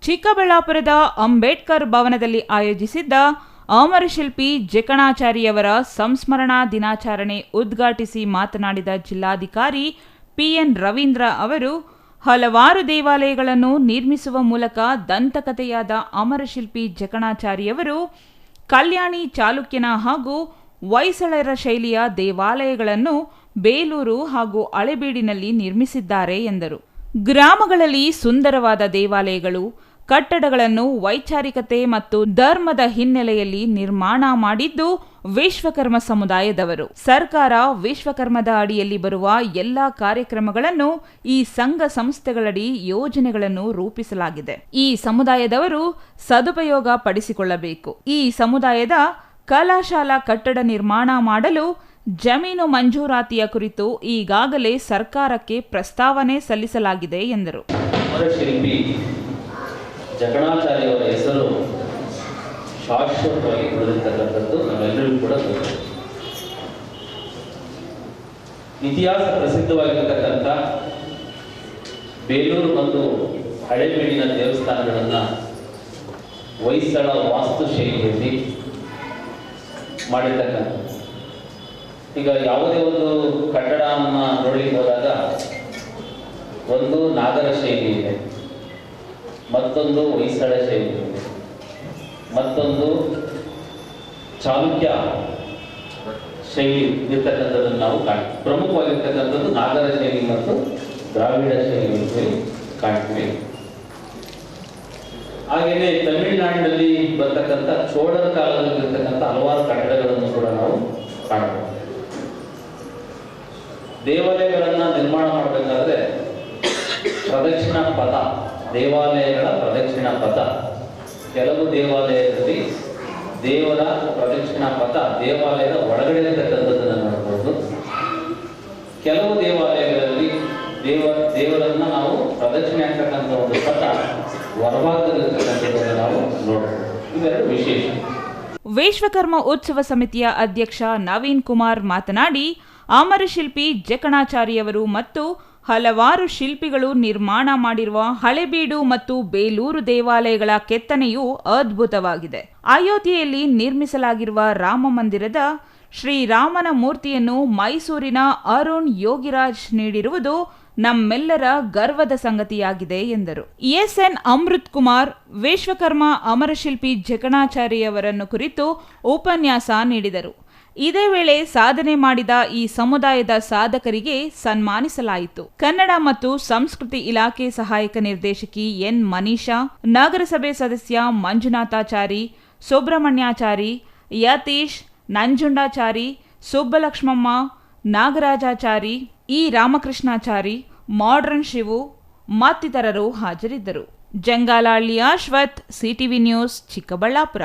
ಚಿಕ್ಕಬಳ್ಳಾಪುರದ ಅಂಬೇಡ್ಕರ್ ಭವನದಲ್ಲಿ ಆಯೋಜಿಸಿದ್ದ ಅಮರಶಿಲ್ಪಿ ಜಕಣಾಚಾರಿಯವರ ಸಂಸ್ಮರಣಾ ದಿನಾಚರಣೆ ಉದ್ಘಾಟಿಸಿ ಮಾತನಾಡಿದ ಜಿಲ್ಲಾಧಿಕಾರಿ ಪಿಎನ್ ರವೀಂದ್ರ ಅವರು ಹಲವಾರು ದೇವಾಲಯಗಳನ್ನು ನಿರ್ಮಿಸುವ ಮೂಲಕ ದಂತಕಥೆಯಾದ ಅಮರಶಿಲ್ಪಿ ಜಕಣಾಚಾರಿಯವರು ಕಲ್ಯಾಣಿ ಚಾಲುಕ್ಯನ ಹಾಗೂ ಹೊಯ್ಸಳರ ಶೈಲಿಯ ದೇವಾಲಯಗಳನ್ನು ಬೇಲೂರು ಹಾಗೂ ಹಳೇಬೀಡಿನಲ್ಲಿ ನಿರ್ಮಿಸಿದ್ದಾರೆ ಎಂದರು. ಗ್ರಾಮಗಳಲ್ಲಿ ಸುಂದರವಾದ ದೇವಾಲಯಗಳು, ಕಟ್ಟಡಗಳನ್ನು ವೈಚಾರಿಕತೆ ಮತ್ತು ಧರ್ಮದ ಹಿನ್ನೆಲೆಯಲ್ಲಿ ನಿರ್ಮಾಣ ಮಾಡಿದ್ದು ವಿಶ್ವಕರ್ಮ ಸಮುದಾಯದವರು. ಸರ್ಕಾರ ವಿಶ್ವಕರ್ಮದ ಅಡಿಯಲ್ಲಿ ಬರುವ ಎಲ್ಲ ಕಾರ್ಯಕ್ರಮಗಳನ್ನು ಈ ಸಂಘ ಸಂಸ್ಥೆಗಳಡಿ ಯೋಜನೆಗಳನ್ನು ರೂಪಿಸಲಾಗಿದೆ. ಈ ಸಮುದಾಯದವರು ಸದುಪಯೋಗ ಪಡಿಸಿಕೊಳ್ಳಬೇಕು. ಈ ಸಮುದಾಯದ ಕಲಾಶಾಲಾ ಕಟ್ಟಡ ನಿರ್ಮಾಣ ಮಾಡಲು ಜಮೀನು ಮಂಜೂರಾತಿಯ ಕುರಿತು ಈಗಾಗಲೇ ಸರ್ಕಾರಕ್ಕೆ ಪ್ರಸ್ತಾವನೆ ಸಲ್ಲಿಸಲಾಗಿದೆ ಎಂದರು. ಜಕಣಾಚಾರ್ಯವರ ಹೆಸರು ಶಾಶ್ವತವಾಗಿ ಉಳಿದಿರ್ತಕ್ಕಂಥದ್ದು ನಮ್ಮೆಲ್ಲರಿಗೂ ಕೂಡ ಗೊತ್ತು. ಇತಿಹಾಸ ಪ್ರಸಿದ್ಧವಾಗಿರ್ತಕ್ಕಂಥ ಬೇಲೂರು ಮತ್ತು ಹಳೇಬೀಡಿನ ದೇವಸ್ಥಾನಗಳನ್ನು ಹೊಯ್ಸಳ ವಾಸ್ತುಶೈಲಿಯಲ್ಲಿ ಮಾಡಿರ್ತಕ್ಕಂಥ. ಈಗ ಯಾವುದೇ ಒಂದು ಕಟ್ಟಡವನ್ನು ನೋಡಲಿಕ್ಕೆ ಹೋದಾಗ ಒಂದು ನಾಗರ ಶೈಲಿ ಇದೆ, ಮತ್ತೊಂದು ಹೊಯ್ಸಳ ಶೈಲಿ ಇದೆ, ಮತ್ತೊಂದು ಚಾಲುಕ್ಯ ಶೈಲಿ ಇರ್ತಕ್ಕಂಥದ್ದನ್ನು ನಾವು ಕಾಣ್ತೀವಿ. ಪ್ರಮುಖವಾಗಿರ್ತಕ್ಕಂಥದ್ದು ನಾಗರ ಶೈಲಿ ಮತ್ತು ದ್ರಾವಿಡ ಶೈಲಿ ಅಂತೇಳಿ ಕಾಣ್ತೀವಿ. ಹಾಗೆಯೇ ತಮಿಳುನಾಡಿನಲ್ಲಿ ಬರ್ತಕ್ಕಂಥ ಚೋಳರ ಕಾಲದಲ್ಲಿ ಇರ್ತಕ್ಕಂಥ ಹಲವಾರು ಕಟ್ಟಡಗಳನ್ನು ಕೂಡ ನಾವು ಕಾಣಬಹುದು. ದೇವಾಲಯಗಳನ್ನ ನಿರ್ಮಾಣ ಮಾಡಬೇಕಾದ್ರೆ ಪ್ರದಕ್ಷಿಣಾ ಪಥ, ದೇವಾಲಯಗಳ ಪ್ರದಕ್ಷಿಣಾ ಪಥ, ಕೆಲವು ದೇವಾಲಯದಲ್ಲಿ ದೇವರ ಪ್ರದಕ್ಷಿಣಾ ಪಥ ದೇವಾಲಯದ ಒಳಗಡೆ ಇರತಕ್ಕಂಥದ್ದನ್ನು ನೋಡಬಹುದು. ಕೆಲವು ದೇವಾಲಯಗಳಲ್ಲಿ ದೇವರನ್ನ ನಾವು ಪ್ರದಕ್ಷಿಣೆ ಆಗ್ತಕ್ಕಂಥ ಒಂದು ಪಥ ಹೊರಭಾಗದಲ್ಲಿರ್ತಕ್ಕಂಥದ್ದನ್ನು ನಾವು ನೋಡಬಹುದು. ಇವೆರಡು ವಿಶೇಷ. ವಿಶ್ವಕರ್ಮ ಉತ್ಸವ ಸಮಿತಿಯ ಅಧ್ಯಕ್ಷ ನವೀನ್ ಕುಮಾರ್ ಮಾತನಾಡಿ, ಅಮರಶಿಲ್ಪಿ ಜಕಣಾಚಾರಿಯವರು ಮತ್ತು ಹಲವಾರು ಶಿಲ್ಪಿಗಳು ನಿರ್ಮಾಣ ಮಾಡಿರುವ ಹಳೇಬೀಡು ಮತ್ತು ಬೇಲೂರು ದೇವಾಲಯಗಳ ಕೆತ್ತನೆಯು ಅದ್ಭುತವಾಗಿದೆ. ಅಯೋಧ್ಯೆಯಲ್ಲಿ ನಿರ್ಮಿಸಲಾಗಿರುವ ರಾಮ ಮಂದಿರದ ಶ್ರೀರಾಮನ ಮೂರ್ತಿಯನ್ನು ಮೈಸೂರಿನ ಅರುಣ್ ಯೋಗಿರಾಜ್ ನೀಡಿರುವುದು ನಮ್ಮೆಲ್ಲರ ಗರ್ವದ ಸಂಗತಿಯಾಗಿದೆ ಎಂದರು. ಎಸ್ಎನ್ ಅಮೃತ್ ಕುಮಾರ್ ವಿಶ್ವಕರ್ಮ ಅಮರಶಿಲ್ಪಿ ಜಕಣಾಚಾರಿಯವರನ್ನು ಕುರಿತು ಉಪನ್ಯಾಸ ನೀಡಿದರು. ಇದೇ ವೇಳೆ ಸಾಧನೆ ಮಾಡಿದ ಈ ಸಮುದಾಯದ ಸಾಧಕರಿಗೆ ಸನ್ಮಾನಿಸಲಾಯಿತು. ಕನ್ನಡ ಮತ್ತು ಸಂಸ್ಕೃತಿ ಇಲಾಖೆ ಸಹಾಯಕ ನಿರ್ದೇಶಕಿ ಎನ್ ಮನೀಷಾ, ನಗರಸಭೆ ಸದಸ್ಯ ಮಂಜುನಾಥಾಚಾರಿ, ಸುಬ್ರಹ್ಮಣ್ಯಾಚಾರಿ, ಯತೀಶ್, ನಂಜುಂಡಾಚಾರಿ, ಸುಬ್ಬಲಕ್ಷ್ಮಮ್ಮ, ನಾಗರಾಜಾಚಾರಿ, ಇ ರಾಮಕೃಷ್ಣಾಚಾರಿ, ಮಾಡ್ರನ್ ಶಿವು ಮತ್ತಿತರರು ಹಾಜರಿದ್ದರು. Jangalahalli Ashwath, CTV news, Chikkaballapur.